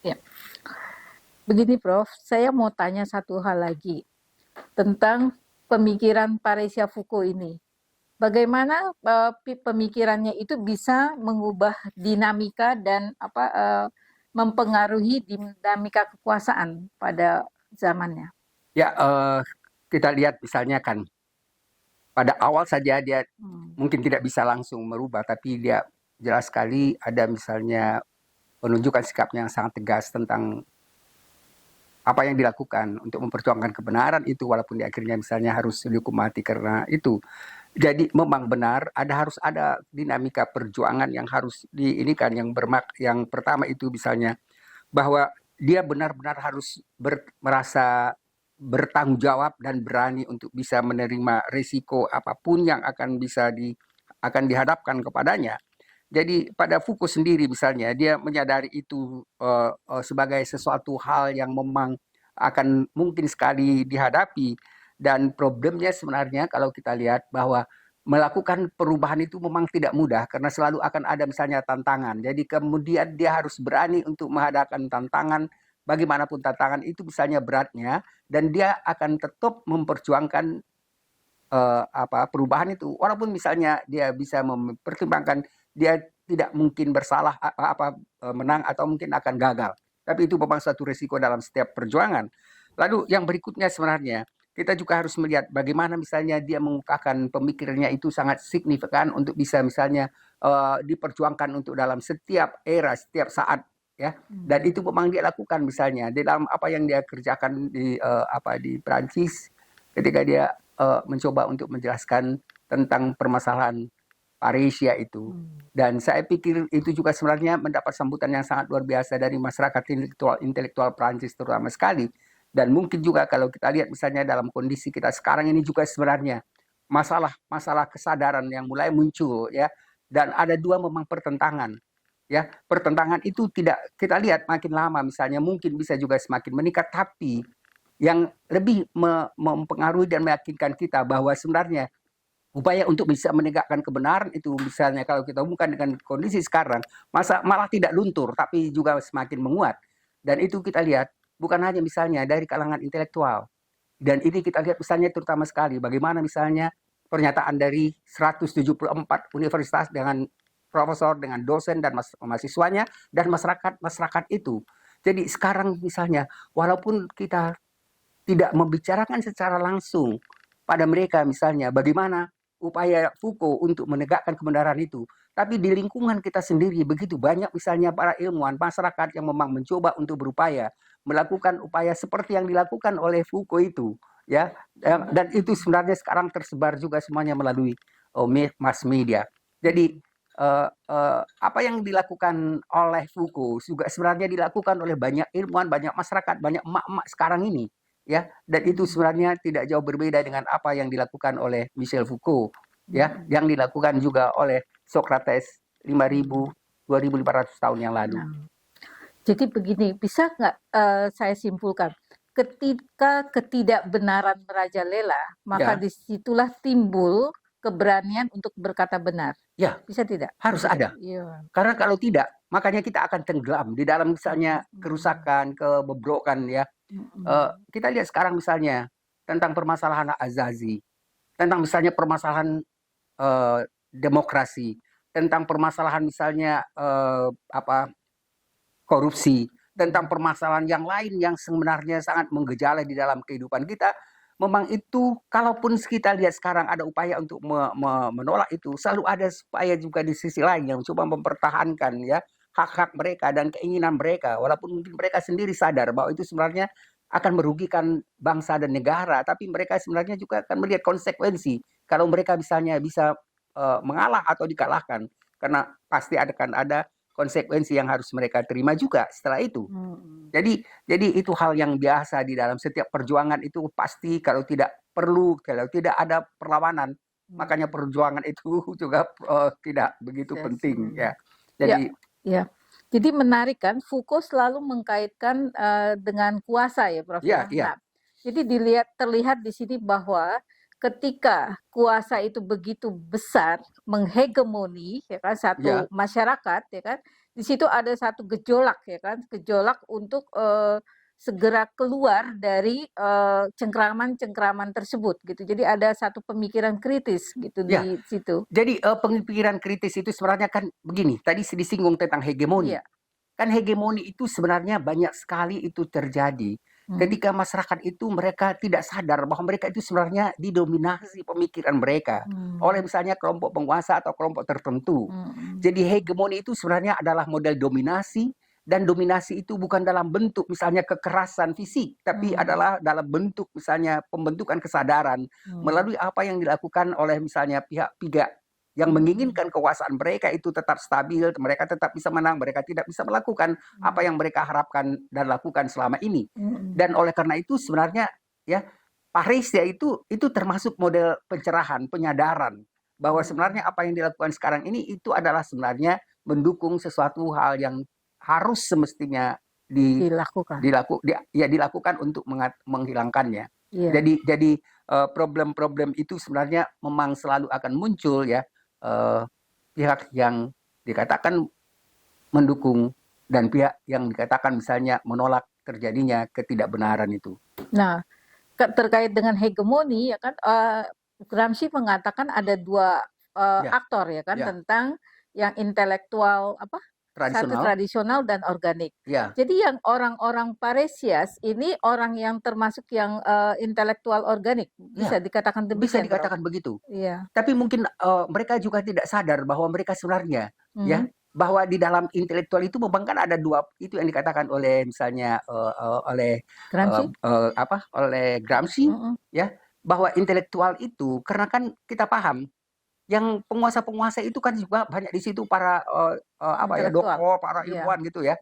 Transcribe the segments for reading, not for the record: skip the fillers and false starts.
Ya. Begini Prof, saya mau tanya satu hal lagi tentang pemikiran Parecia Foucault ini. Bagaimana pemikirannya itu bisa mengubah dinamika dan mempengaruhi dinamika kekuasaan pada zamannya? Ya, kita lihat misalnya kan pada awal saja dia mungkin tidak bisa langsung merubah, tapi dia jelas sekali ada misalnya menunjukkan sikapnya yang sangat tegas tentang apa yang dilakukan untuk memperjuangkan kebenaran itu, walaupun di akhirnya misalnya harus dihukum mati karena itu. Jadi memang benar harus ada dinamika perjuangan yang harus diinikan, yang pertama itu misalnya bahwa dia benar-benar harus merasa bertanggung jawab dan berani untuk bisa menerima risiko apapun yang akan dihadapkan kepadanya. Jadi pada Foucault sendiri misalnya dia menyadari itu sebagai sesuatu hal yang memang akan mungkin sekali dihadapi, dan problemnya sebenarnya kalau kita lihat bahwa melakukan perubahan itu memang tidak mudah karena selalu akan ada misalnya tantangan. Jadi kemudian dia harus berani untuk menghadapi tantangan, bagaimanapun tantangan itu misalnya beratnya, dan dia akan tetap memperjuangkan perubahan itu, walaupun misalnya dia bisa mempertimbangkan dia tidak mungkin bersalah menang atau mungkin akan gagal, tapi itu memang satu risiko dalam setiap perjuangan. Lalu yang berikutnya sebenarnya kita juga harus melihat bagaimana misalnya dia mengungkapkan pemikirannya itu sangat signifikan untuk bisa misalnya diperjuangkan untuk dalam setiap era, setiap saat, ya. Dan itu memang dia lakukan misalnya di dalam apa yang dia kerjakan di Prancis ketika dia mencoba untuk menjelaskan tentang permasalahan Parecia itu. Dan saya pikir itu juga sebenarnya mendapat sambutan yang sangat luar biasa dari masyarakat intelektual Prancis terutama sekali. Dan mungkin juga kalau kita lihat misalnya dalam kondisi kita sekarang ini juga sebenarnya masalah kesadaran yang mulai muncul, ya. Dan ada dua memang pertentangan, ya. Pertentangan itu tidak kita lihat makin lama misalnya mungkin bisa juga semakin meningkat, tapi yang lebih mempengaruhi dan meyakinkan kita bahwa sebenarnya upaya untuk bisa menegakkan kebenaran itu misalnya kalau kita hubungkan dengan kondisi sekarang malah tidak luntur tapi juga semakin menguat. Dan itu kita lihat bukan hanya misalnya dari kalangan intelektual, dan ini kita lihat misalnya terutama sekali bagaimana misalnya pernyataan dari 174 universitas dengan profesor, dengan dosen dan mahasiswanya dan masyarakat itu. Jadi sekarang misalnya walaupun kita tidak membicarakan secara langsung pada mereka misalnya bagaimana upaya Foucault untuk menegakkan kebenaran itu, tapi di lingkungan kita sendiri begitu banyak misalnya para ilmuwan masyarakat yang memang mencoba untuk berupaya melakukan upaya seperti yang dilakukan oleh Foucault itu, ya. Dan itu sebenarnya sekarang tersebar juga semuanya melalui mass media. Jadi apa yang dilakukan oleh Foucault juga sebenarnya dilakukan oleh banyak ilmuwan, banyak masyarakat, banyak emak-emak sekarang ini, ya. Dan itu sebenarnya tidak jauh berbeda dengan apa yang dilakukan oleh Michel Foucault, ya, yang dilakukan juga oleh Socrates 5.000 2.500 tahun yang lalu. Jadi begini, bisa nggak saya simpulkan, ketika ketidakbenaran merajalela, maka disitulah timbul keberanian untuk berkata benar. Ya, bisa tidak? Harus ada. Ya. Karena kalau tidak, makanya kita akan tenggelam di dalam misalnya kerusakan, kebobrokan, ya. Kita lihat sekarang misalnya tentang permasalahan Azazi, tentang misalnya permasalahan demokrasi, tentang permasalahan misalnya korupsi, tentang permasalahan yang lain yang sebenarnya sangat menggejala di dalam kehidupan kita. Memang itu kalaupun kita lihat sekarang ada upaya untuk menolak itu, selalu ada upaya juga di sisi lain yang coba mempertahankan, ya, hak-hak mereka dan keinginan mereka, walaupun mungkin mereka sendiri sadar bahwa itu sebenarnya akan merugikan bangsa dan negara, tapi mereka sebenarnya juga akan melihat konsekuensi kalau mereka misalnya bisa mengalah atau dikalahkan, karena pasti akan ada konsekuensi yang harus mereka terima juga setelah itu. Jadi itu hal yang biasa di dalam setiap perjuangan itu, pasti kalau tidak ada perlawanan, makanya perjuangan itu juga tidak begitu penting, ya. Jadi Jadi menarik kan, Foucault selalu mengkaitkan dengan kuasa, ya Prof. Ya. Nah, jadi terlihat di sini bahwa ketika kuasa itu begitu besar menghegemoni, ya kan, satu masyarakat, ya kan, di situ ada satu gejolak ya kan, gejolak untuk segera keluar dari cengkraman-cengkraman tersebut gitu. Jadi ada satu pemikiran kritis gitu Ya, di situ. jadi pemikiran kritis itu sebenarnya kan begini, tadi disinggung tentang hegemoni. Iya. Kan hegemoni itu sebenarnya banyak sekali itu terjadi Hmm. ketika masyarakat itu mereka tidak sadar bahwa mereka itu sebenarnya didominasi pemikiran mereka oleh Hmm. misalnya kelompok penguasa atau kelompok tertentu. Hmm. Jadi hegemoni itu sebenarnya adalah model dominasi, dan dominasi itu bukan dalam bentuk misalnya kekerasan fisik, tapi Hmm. adalah dalam bentuk misalnya pembentukan kesadaran Hmm. melalui apa yang dilakukan oleh misalnya pihak-pihak yang menginginkan kekuasaan mereka itu tetap stabil, mereka tetap bisa menang, mereka tidak bisa melakukan apa yang mereka harapkan dan lakukan selama ini. Hmm. Dan oleh karena itu sebenarnya ya Paris ya itu termasuk model pencerahan, penyadaran bahwa sebenarnya apa yang dilakukan sekarang ini itu adalah sebenarnya mendukung sesuatu hal yang harus semestinya Dilakukan. dilakukan untuk menghilangkannya. Iya. Jadi problem-problem itu sebenarnya memang selalu akan muncul ya, pihak yang dikatakan mendukung dan pihak yang dikatakan misalnya menolak terjadinya ketidakbenaran itu. Nah, terkait dengan hegemoni ya kan, Gramsci mengatakan ada dua Ya, aktor ya kan, ya, tentang yang intelektual satu tradisional. tradisional dan organik. Ya, Jadi yang orang-orang Paresias ini orang yang termasuk yang intelektual organik, bisa ya, dikatakan bisa demikian, Prof? dikatakan begitu. Iya. Tapi mungkin mereka juga tidak sadar bahwa mereka sebenarnya ya Mhm. bahwa di dalam intelektual itu memang kan ada dua itu yang dikatakan oleh misalnya Gramsci? oleh Gramsci Mhm. ya, bahwa intelektual itu karena kan kita paham yang penguasa-penguasa itu kan juga banyak di situ para Intelektual. doktor, para Iya. ilmuwan gitu ya.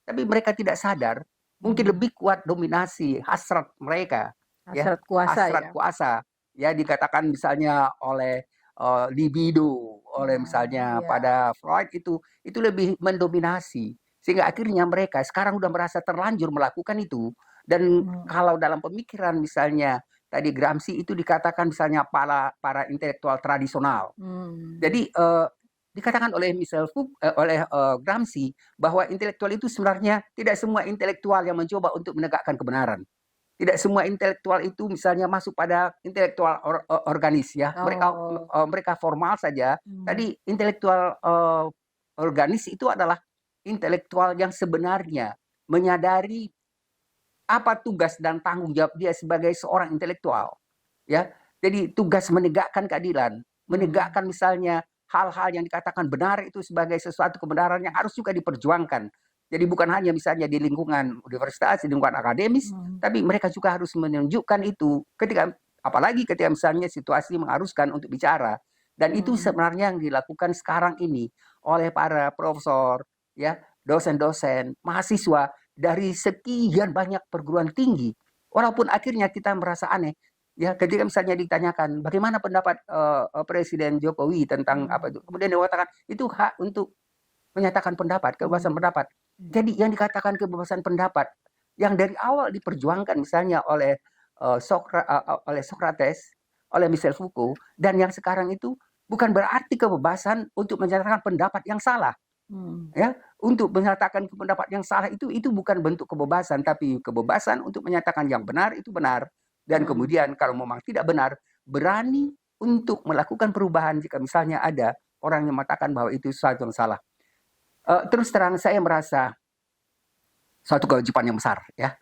Tapi mereka tidak sadar, mungkin Hmm. lebih kuat dominasi hasrat mereka ya, Hasrat kuasa hasrat ya. kuasa ya, dikatakan misalnya oleh libido, oleh misalnya Iya. pada Freud itu lebih mendominasi sehingga akhirnya mereka sekarang udah merasa terlanjur melakukan itu. Dan kalau dalam pemikiran misalnya tadi Gramsci itu dikatakan misalnya para intelektual tradisional. Jadi dikatakan oleh Gramsci bahwa intelektual itu sebenarnya tidak semua intelektual yang mencoba untuk menegakkan kebenaran. Tidak semua intelektual itu misalnya masuk pada intelektual organis ya. Oh. Mereka formal saja. Tadi intelektual organis itu adalah intelektual yang sebenarnya menyadari apa tugas dan tanggung jawab dia sebagai seorang intelektual ya. Jadi tugas menegakkan keadilan, menegakkan misalnya hal-hal yang dikatakan benar itu sebagai sesuatu kebenaran yang harus juga diperjuangkan. Jadi bukan hanya misalnya di lingkungan universitas, di lingkungan akademis, tapi mereka juga harus menunjukkan itu ketika apalagi ketika misalnya situasi mengharuskan untuk bicara. Dan itu sebenarnya yang dilakukan sekarang ini oleh para profesor, ya, dosen-dosen, mahasiswa dari sekian banyak perguruan tinggi. Walaupun akhirnya kita merasa aneh, ya ketika misalnya ditanyakan bagaimana pendapat Presiden Jokowi tentang apa itu, kemudian dia mengatakan itu hak untuk menyatakan pendapat, kebebasan pendapat. Jadi yang dikatakan kebebasan pendapat yang dari awal diperjuangkan misalnya oleh Socrates, oleh Michel Foucault, dan yang sekarang itu bukan berarti kebebasan untuk menyatakan pendapat yang salah. Ya, untuk menyatakan pendapat yang salah itu bukan bentuk kebebasan, tapi kebebasan untuk menyatakan yang benar itu benar. Dan kemudian kalau memang tidak benar, berani untuk melakukan perubahan jika misalnya ada orang yang mengatakan bahwa itu sesuatu yang salah. Terus terang saya merasa suatu kewajiban yang besar ya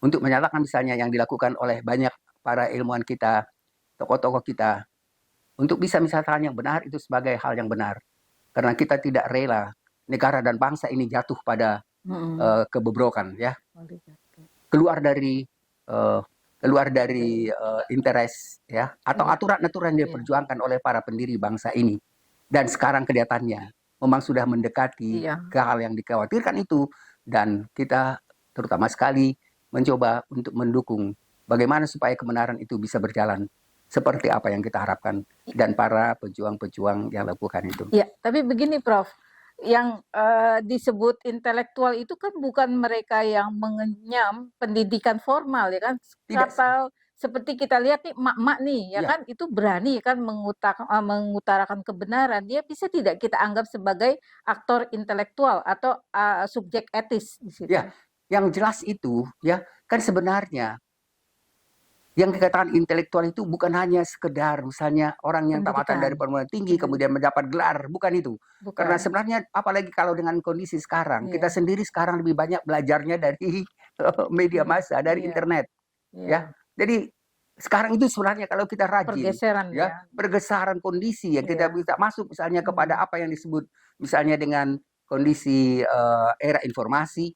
untuk menyatakan misalnya yang dilakukan oleh banyak para ilmuwan kita, tokoh-tokoh kita, untuk bisa misalkan yang benar itu sebagai hal yang benar. Karena kita tidak rela negara dan bangsa ini jatuh pada kebobrokan ya. Keluar dari interest ya atau aturan-aturan yang diperjuangkan oleh para pendiri bangsa ini. Dan sekarang kelihatannya memang sudah mendekati ke hal yang dikhawatirkan itu, dan kita terutama sekali mencoba untuk mendukung bagaimana supaya kebenaran itu bisa berjalan seperti apa yang kita harapkan dan para pejuang-pejuang yang lakukan itu. Ya, tapi begini Prof, yang disebut intelektual itu kan bukan mereka yang mengenyam pendidikan formal ya kan. seperti kita lihat nih emak-emak nih ya Ya, kan itu berani kan mengutarakan kebenaran. Dia bisa tidak kita anggap sebagai aktor intelektual atau subjek etis di situ. ya, yang jelas itu ya kan sebenarnya yang dikatakan intelektual itu bukan hanya sekedar misalnya orang yang tamatan dari Pendidikan. perguruan tinggi kemudian mendapat gelar, bukan itu. Karena Bukan. sebenarnya apalagi kalau dengan kondisi sekarang, kita Iya. sendiri sekarang lebih banyak belajarnya dari media Iya. massa, dari Iya. internet, Iya. ya. Jadi sekarang itu sebenarnya kalau kita rajin, Pergeseran ya, ya. pergeseran kondisi yang kita Iya. bisa masuk misalnya kepada Hmm. apa yang disebut misalnya dengan kondisi era informasi,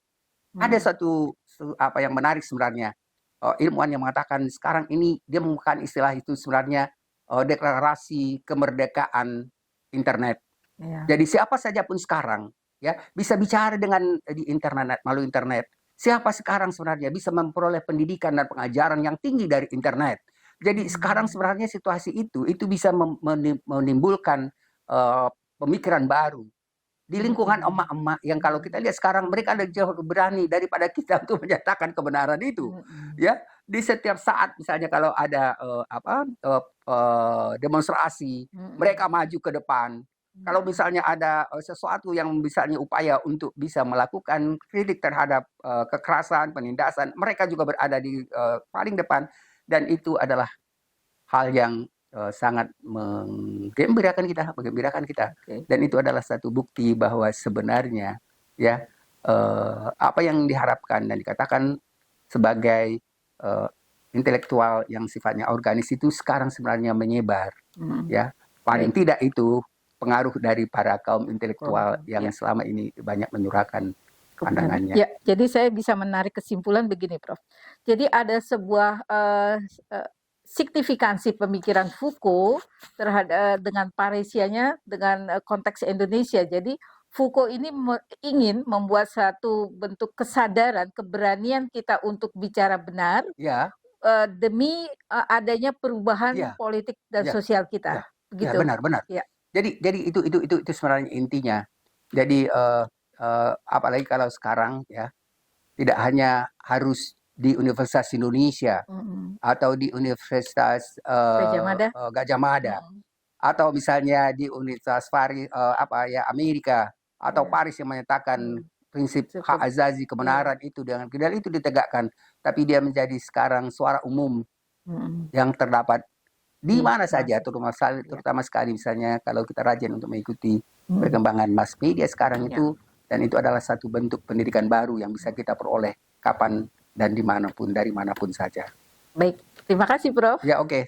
ada Hmm. satu apa yang menarik sebenarnya. Ilmuwan yang mengatakan sekarang ini dia menggunakan istilah itu sebenarnya deklarasi kemerdekaan internet. Iya. Jadi siapa saja pun sekarang ya bisa bicara dengan di internet melalui internet. Siapa sekarang sebenarnya bisa memperoleh pendidikan dan pengajaran yang tinggi dari internet. Jadi sekarang Hmm. sebenarnya situasi itu bisa menimbulkan pemikiran baru di lingkungan Hmm. emak-emak yang kalau kita lihat sekarang mereka ada jauh lebih berani daripada kita untuk menyatakan kebenaran itu, Hmm. ya. Di setiap saat misalnya kalau ada demonstrasi, mereka Hmm. maju ke depan. Kalau Hmm. misalnya ada sesuatu yang misalnya upaya untuk bisa melakukan kritik terhadap kekerasan, penindasan, mereka juga berada di paling depan dan itu adalah hal yang sangat menggembirakan kita. Oke. Dan itu adalah satu bukti bahwa sebenarnya ya apa yang diharapkan dan dikatakan sebagai intelektual yang sifatnya organis itu sekarang sebenarnya menyebar, Hmm. ya. Paling Baik. tidak itu pengaruh dari para kaum intelektual yang Ya. selama ini banyak menyuarakan Kebenaran. pandangannya. Ya, jadi saya bisa menarik kesimpulan begini, Prof. Jadi ada sebuah signifikansi pemikiran Foucault terhadap dengan paresianya dengan konteks Indonesia. Jadi Foucault ini ingin membuat satu bentuk kesadaran, keberanian kita untuk bicara benar Ya, demi adanya perubahan ya, politik dan ya, sosial ya, kita. ya, Begitu. benar. Ya. Jadi itu sebenarnya intinya. Jadi apalagi kalau sekarang ya tidak hanya harus di Universitas Indonesia Mm-mm. atau di Universitas Gajah Mada. Gajah Mada Mm-mm. atau misalnya di Universitas Paris apa ya Amerika atau Ya. Paris yang menyatakan prinsip hak Cukup. azazi Iya. kebenaran itu dengan itu ditegakkan, tapi dia menjadi sekarang suara umum Mm-mm. yang terdapat di Di mana saja, masa. Ya. terutama sekali misalnya kalau kita rajin untuk mengikuti Mm. perkembangan mass media sekarang Ya. itu, dan itu adalah satu bentuk pendidikan baru yang bisa kita peroleh kapan dan dimanapun, dari manapun saja. Baik, terima kasih Prof. Ya, oke.